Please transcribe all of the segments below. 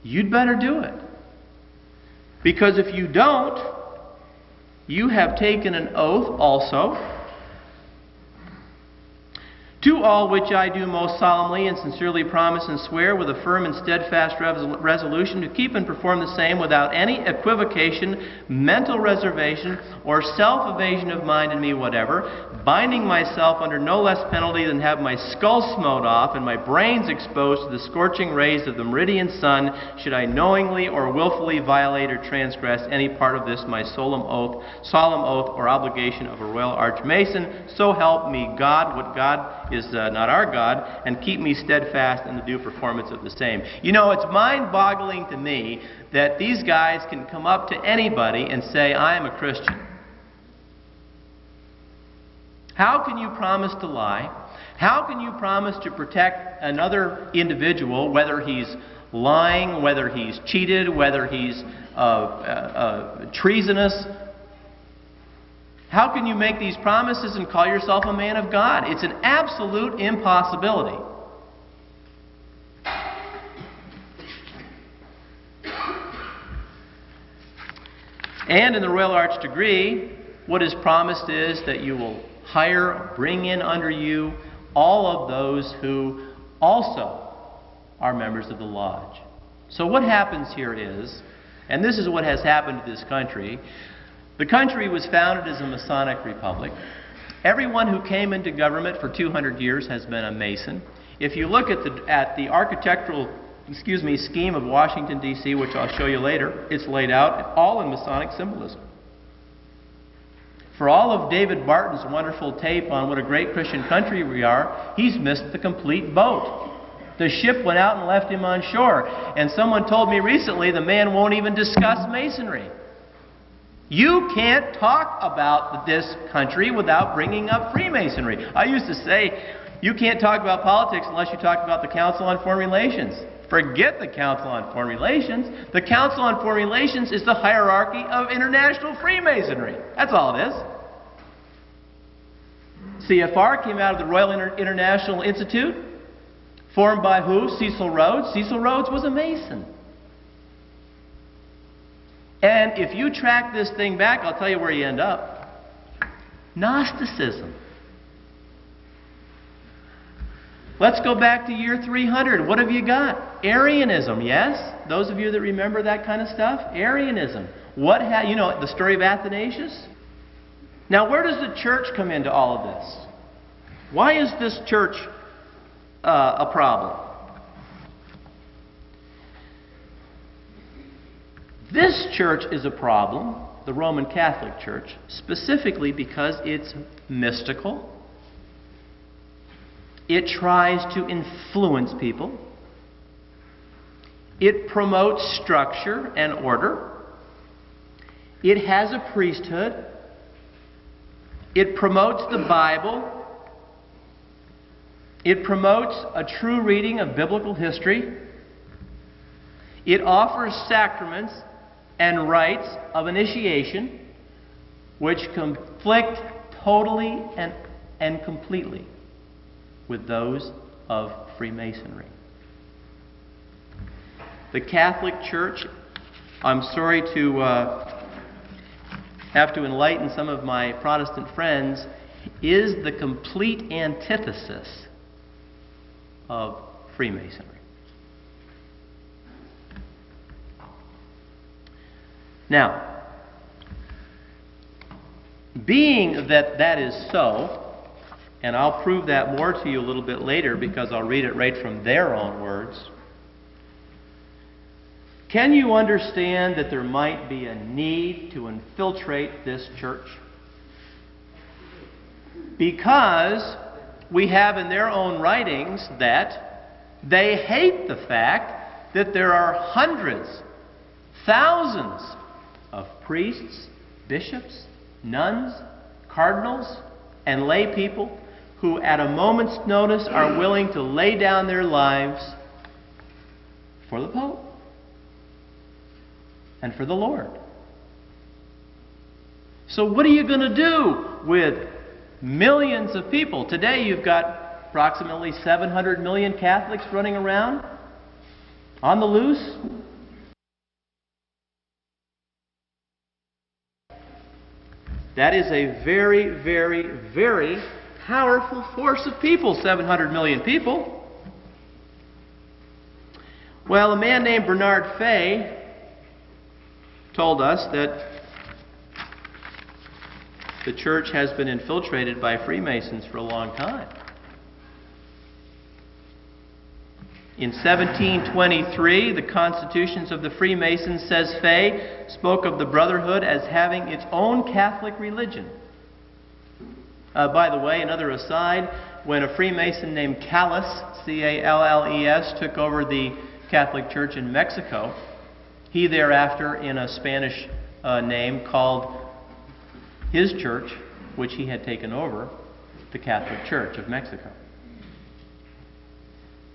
you'd better do it. Because if you don't, you have taken an oath also. To all which I do most solemnly and sincerely promise and swear with a firm and steadfast resolution to keep and perform the same without any equivocation, mental reservation, or self-evasion of mind in me whatever, binding myself under no less penalty than have my skull smote off and my brains exposed to the scorching rays of the meridian sun, should I knowingly or willfully violate or transgress any part of this my solemn oath or obligation of a royal archmason. So help me God, what God is not our God, and keep me steadfast in the due performance of the same. You know, it's mind-boggling to me that these guys can come up to anybody and say, I am a Christian. How can you promise to lie? How can you promise to protect another individual, whether he's lying, whether he's cheated, whether he's treasonous? How can you make these promises and call yourself a man of God? It's an absolute impossibility. And in the Royal Arch degree, what is promised is that you will hire, bring in under you all of those who also are members of the lodge. So what happens here is, and this is what has happened to this country, the country was founded as a Masonic republic. Everyone who came into government for 200 years has been a Mason. If you look at the architectural scheme of Washington, D.C., which I'll show you later, it's laid out all in Masonic symbolism. For all of David Barton's wonderful tape on what a great Christian country we are, he's missed the complete boat. The ship went out and left him on shore. And someone told me recently the man won't even discuss Masonry. You can't talk about this country without bringing up Freemasonry. I used to say, you can't talk about politics unless you talk about the Council on Foreign Relations. Forget the Council on Foreign Relations. The Council on Foreign Relations is the hierarchy of international Freemasonry. That's all it is. CFR came out of the Royal International Institute, formed by who? Cecil Rhodes. Cecil Rhodes was a Mason. And if you track this thing back, I'll tell you where you end up. Gnosticism. Let's go back to year 300. What have you got? Arianism, yes? Those of you that remember that kind of stuff? Arianism. You know the story of Athanasius? Now, where does the church come into all of this? Why is this church a problem? This church is a problem, the Roman Catholic Church, specifically because it's mystical. It tries to influence people. It promotes structure and order. It has a priesthood. It promotes the Bible. It promotes a true reading of biblical history. It offers sacraments and rites of initiation which conflict totally and completely with those of Freemasonry. The Catholic Church, I'm sorry to have to enlighten some of my Protestant friends, is the complete antithesis of Freemasonry. Now, being that that is so, and I'll prove that more to you a little bit later because I'll read it right from their own words, can you understand that there might be a need to infiltrate this church? Because we have in their own writings that they hate the fact that there are hundreds, thousands of priests, bishops, nuns, cardinals, and lay people who at a moment's notice are willing to lay down their lives for the Pope and for the Lord. So what are you going to do with millions of people? Today you've got approximately 700 million Catholics running around on the loose. That is a very, very, very powerful force of people, 700 million people. Well, a man named Bernard Fay told us that the church has been infiltrated by Freemasons for a long time. In 1723, the Constitutions of the Freemasons, says Fay, spoke of the Brotherhood as having its own Catholic religion. By the way, another aside, when a Freemason named Calles, C-A-L-L-E-S, took over the Catholic Church in Mexico, he thereafter, in a Spanish name, called his church, which he had taken over, the Catholic Church of Mexico.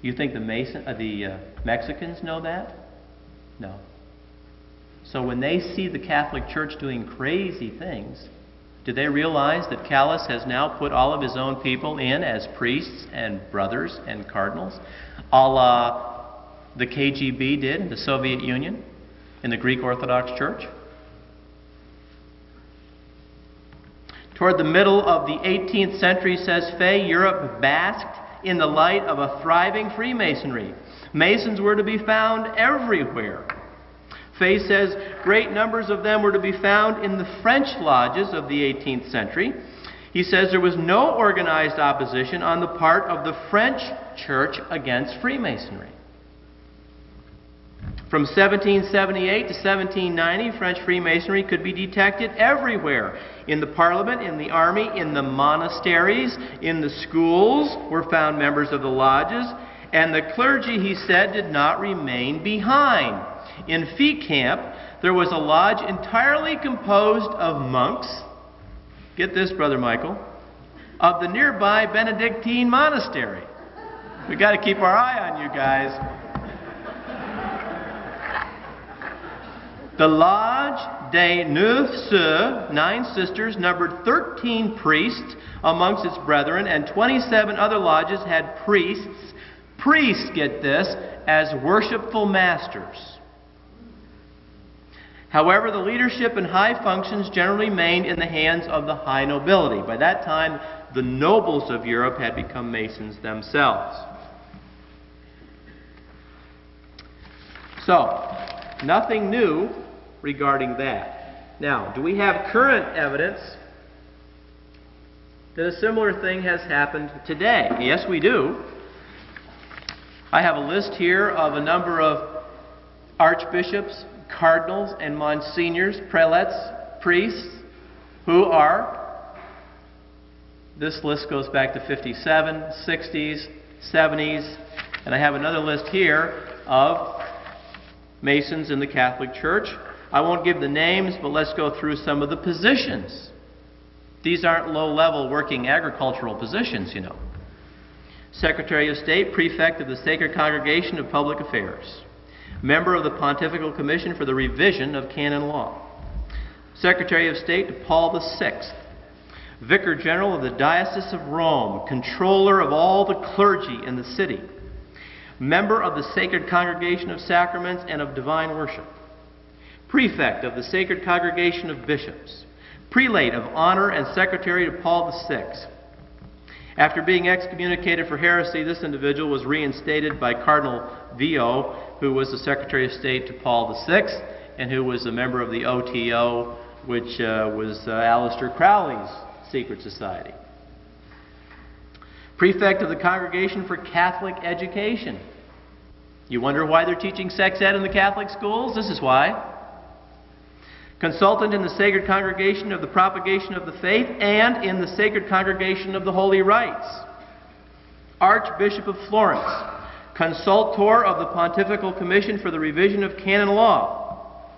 You think the Mexicans know that? No. So when they see the Catholic Church doing crazy things, do they realize that Calles has now put all of his own people in as priests and brothers and cardinals, a la the KGB did in the Soviet Union, in the Greek Orthodox Church? Toward the middle of the 18th century, says Fay, Europe basked in the light of a thriving Freemasonry. Masons were to be found everywhere. Fay says great numbers of them were to be found in the French lodges of the 18th century. He says there was no organized opposition on the part of the French church against Freemasonry. From 1778 to 1790, French Freemasonry could be detected everywhere. In the Parliament, in the army, in the monasteries, in the schools were found members of the lodges, and the clergy, he said, did not remain behind. In Feet Camp, there was a lodge entirely composed of monks, get this, Brother Michael, of the nearby Benedictine monastery. We've got to keep our eye on you guys. The Lodge des Neuf Sœurs, 9 sisters, numbered 13 priests amongst its brethren, and 27 other lodges had priests, get this, as worshipful masters. However, the leadership and high functions generally remained in the hands of the high nobility. By that time, the nobles of Europe had become Masons themselves. So, nothing new regarding that. Now, do we have current evidence that a similar thing has happened today? Yes, we do. I have a list here of a number of archbishops, cardinals, and monsignors, prelates, priests, who are, this list goes back to 57, 60s, 70s, and I have another list here of Masons in the Catholic Church. I won't give the names, but let's go through some of the positions. These aren't low-level working agricultural positions, you know. Secretary of State, Prefect of the Sacred Congregation of Public Affairs. Member of the Pontifical Commission for the Revision of Canon Law. Secretary of State to Paul VI. Vicar General of the Diocese of Rome. Controller of all the clergy in the city. Member of the Sacred Congregation of Sacraments and of Divine Worship. Prefect of the Sacred Congregation of Bishops. Prelate of Honor and Secretary to Paul VI. After being excommunicated for heresy, this individual was reinstated by Cardinal Vio, who was the Secretary of State to Paul VI, and who was a member of the OTO, which was Aleister Crowley's secret society. Prefect of the Congregation for Catholic Education. You wonder why they're teaching sex ed in the Catholic schools? This is why. Consultant in the Sacred Congregation of the Propagation of the Faith and in the Sacred Congregation of the Holy Rites. Archbishop of Florence. Consultor of the Pontifical Commission for the Revision of Canon Law.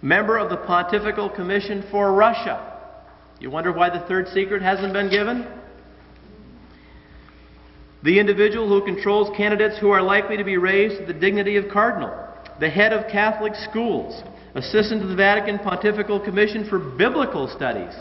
Member of the Pontifical Commission for Russia. You wonder why the third secret hasn't been given? The individual who controls candidates who are likely to be raised to the dignity of cardinal. The head of Catholic schools. Assistant to the Vatican Pontifical Commission for Biblical Studies.